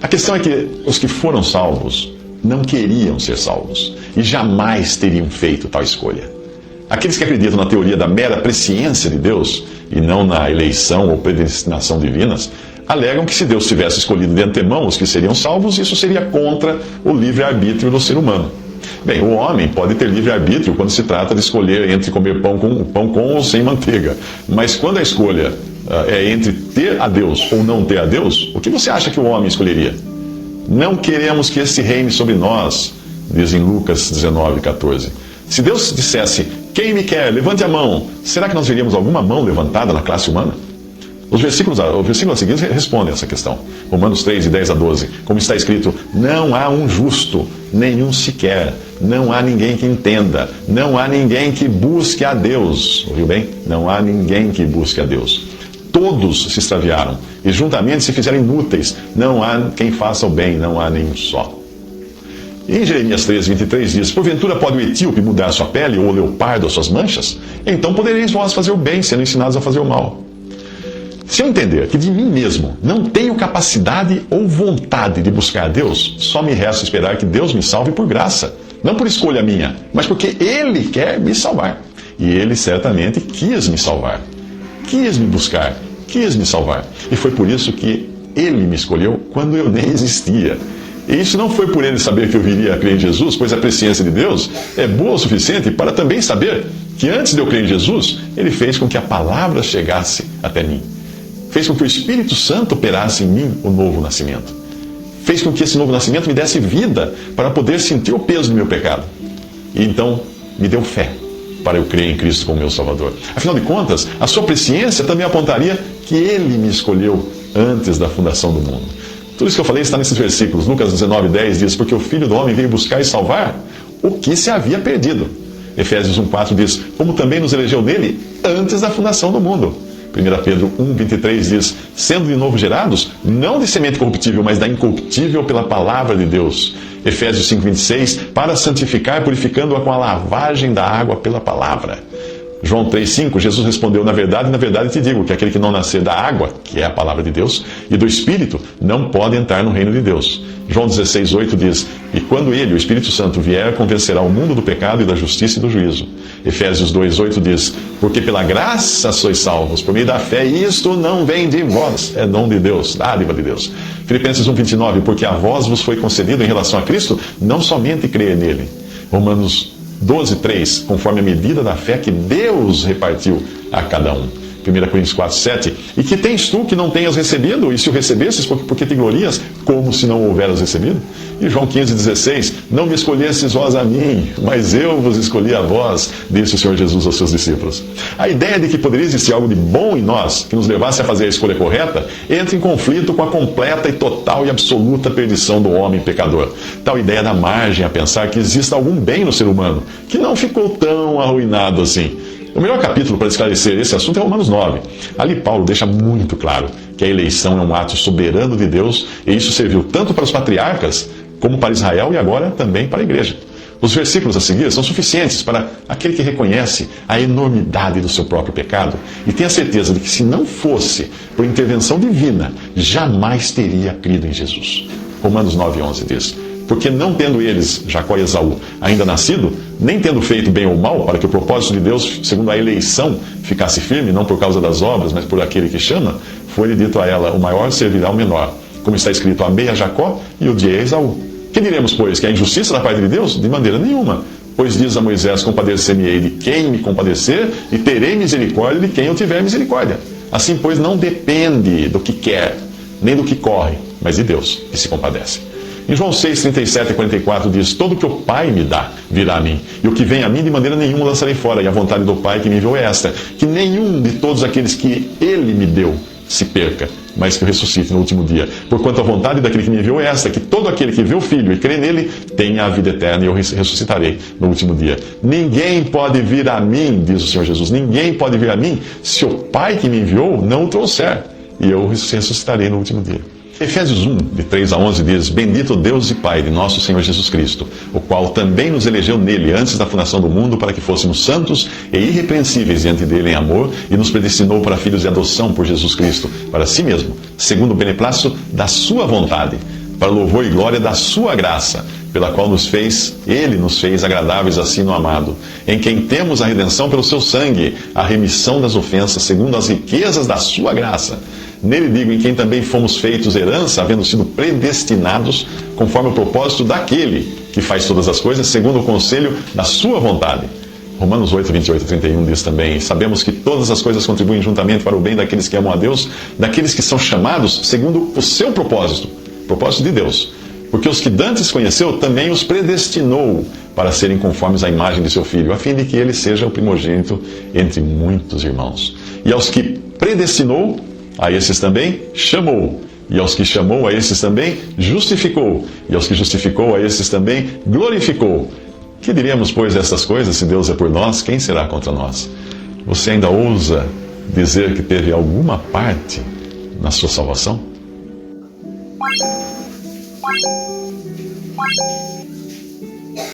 A questão é que os que foram salvos não queriam ser salvos e jamais teriam feito tal escolha. Aqueles que acreditam na teoria da mera presciência de Deus e não na eleição ou predestinação divinas, alegam que se Deus tivesse escolhido de antemão os que seriam salvos, isso seria contra o livre-arbítrio do ser humano. Bem, o homem pode ter livre-arbítrio quando se trata de escolher entre comer pão com ou sem manteiga. Mas quando a escolha é entre ter a Deus ou não ter a Deus, o que você acha que o homem escolheria? Não queremos que esse reine sobre nós, diz em Lucas 19:14. Se Deus dissesse, quem me quer, levante a mão, será que nós veríamos alguma mão levantada na classe humana? O versículo a seguir responde essa questão. Romanos 3, de 10 a 12. Como está escrito, não há um justo, nenhum sequer. Não há ninguém que entenda. Não há ninguém que busque a Deus. Ouviu bem? Não há ninguém que busque a Deus. Todos se extraviaram e juntamente se fizeram inúteis. Não há quem faça o bem, não há nenhum só. Em Jeremias 13, 23 diz, porventura pode o etíope mudar sua pele ou o leopardo as suas manchas? Então podereis vós fazer o bem, sendo ensinados a fazer o mal. Se eu entender que de mim mesmo não tenho capacidade ou vontade de buscar a Deus, só me resta esperar que Deus me salve por graça. Não por escolha minha, mas porque Ele quer me salvar. E Ele certamente quis me salvar. Quis me buscar, quis me salvar. E foi por isso que Ele me escolheu quando eu nem existia. E isso não foi por Ele saber que eu viria a crer em Jesus, pois a presciência de Deus é boa o suficiente para também saber que antes de eu crer em Jesus, Ele fez com que a palavra chegasse até mim. Fez com que o Espírito Santo operasse em mim o novo nascimento. Fez com que esse novo nascimento me desse vida para poder sentir o peso do meu pecado. E então me deu fé para eu crer em Cristo como meu Salvador. Afinal de contas, a sua presciência também apontaria que Ele me escolheu antes da fundação do mundo. Tudo isso que eu falei está nesses versículos. Lucas 19:10 diz, porque o Filho do Homem veio buscar e salvar o que se havia perdido. Efésios 1:4 diz, como também nos elegeu nele antes da fundação do mundo. 1 Pedro 1:23 diz, sendo de novo gerados, não de semente corruptível, mas da incorruptível pela palavra de Deus. Efésios 5:26, para santificar, purificando-a com a lavagem da água pela palavra. João 3:5, Jesus respondeu, na verdade te digo, que aquele que não nascer da água, que é a palavra de Deus, e do Espírito, não pode entrar no reino de Deus. João 16:8 diz, e quando Ele, o Espírito Santo, vier, convencerá o mundo do pecado e da justiça e do juízo. Efésios 2:8 diz, porque pela graça sois salvos, por meio da fé, e isto não vem de vós, é dom de Deus, dádiva de Deus. Filipenses 1:29, porque a vós vos foi concedido em relação a Cristo, não somente crer nele. Romanos 12:3, conforme a medida da fé que Deus repartiu a cada um. 1 Coríntios 4:7, e que tens tu que não tenhas recebido, e se o recebesses, porque te glorias, como se não o houveras recebido? E João 15:16, não me escolhestes vós a mim, mas eu vos escolhi a vós, disse o Senhor Jesus aos seus discípulos. A ideia de que poderia existir algo de bom em nós, que nos levasse a fazer a escolha correta, entra em conflito com a completa e total e absoluta perdição do homem pecador. Tal ideia dá margem a pensar que exista algum bem no ser humano, que não ficou tão arruinado assim. O melhor capítulo para esclarecer esse assunto é Romanos 9. Ali Paulo deixa muito claro que a eleição é um ato soberano de Deus e isso serviu tanto para os patriarcas como para Israel e agora também para a igreja. Os versículos a seguir são suficientes para aquele que reconhece a enormidade do seu próprio pecado e tem a certeza de que se não fosse por intervenção divina, jamais teria crido em Jesus. Romanos 9:11 diz, porque não tendo eles, Jacó e Esaú, ainda nascido, nem tendo feito bem ou mal, para que o propósito de Deus, segundo a eleição, ficasse firme, não por causa das obras, mas por aquele que chama, foi-lhe dito a ela, o maior servirá ao menor. Como está escrito, amei a Jacó e odiei a Esaú. Que diremos, pois, que há injustiça da parte de Deus? De maneira nenhuma. Pois diz a Moisés, compadecer-me-ei de quem me compadecer, e terei misericórdia de quem eu tiver misericórdia. Assim, pois, não depende do que quer, nem do que corre, mas de Deus, que se compadece. Em João 6, 37 e 44 diz, todo o que o Pai me dá virá a mim, e o que vem a mim de maneira nenhuma lançarei fora, e a vontade do Pai que me enviou é esta, que nenhum de todos aqueles que Ele me deu se perca, mas que eu ressuscite no último dia. Porquanto a vontade daquele que me enviou é esta, que todo aquele que vê o Filho e crê nele tenha a vida eterna, e eu ressuscitarei no último dia. Ninguém pode vir a mim, diz o Senhor Jesus, ninguém pode vir a mim se o Pai que me enviou não o trouxer, e eu ressuscitarei no último dia. Efésios 1, de 3 a 11 diz, bendito Deus e Pai de nosso Senhor Jesus Cristo, o qual também nos elegeu nele antes da fundação do mundo para que fôssemos santos e irrepreensíveis diante dele em amor e nos predestinou para filhos de adoção por Jesus Cristo, para si mesmo, segundo o beneplácito da sua vontade, para louvor e glória da sua graça, pela qual Ele nos fez agradáveis assim no amado, em quem temos a redenção pelo seu sangue, a remissão das ofensas, segundo as riquezas da sua graça. Nele digo, em quem também fomos feitos herança, havendo sido predestinados, conforme o propósito daquele que faz todas as coisas, segundo o conselho da sua vontade. Romanos 8, 28 e 31 diz também: sabemos que todas as coisas contribuem juntamente para o bem daqueles que amam a Deus, daqueles que são chamados segundo o seu propósito de Deus. Porque os que dantes conheceu, também os predestinou para serem conformes à imagem de seu Filho, a fim de que ele seja o primogênito entre muitos irmãos. E aos que predestinou, a esses também chamou. E aos que chamou, a esses também justificou. E aos que justificou, a esses também glorificou. Que diremos, pois, estas coisas? Se Deus é por nós, quem será contra nós? Você ainda ousa dizer que teve alguma parte na sua salvação?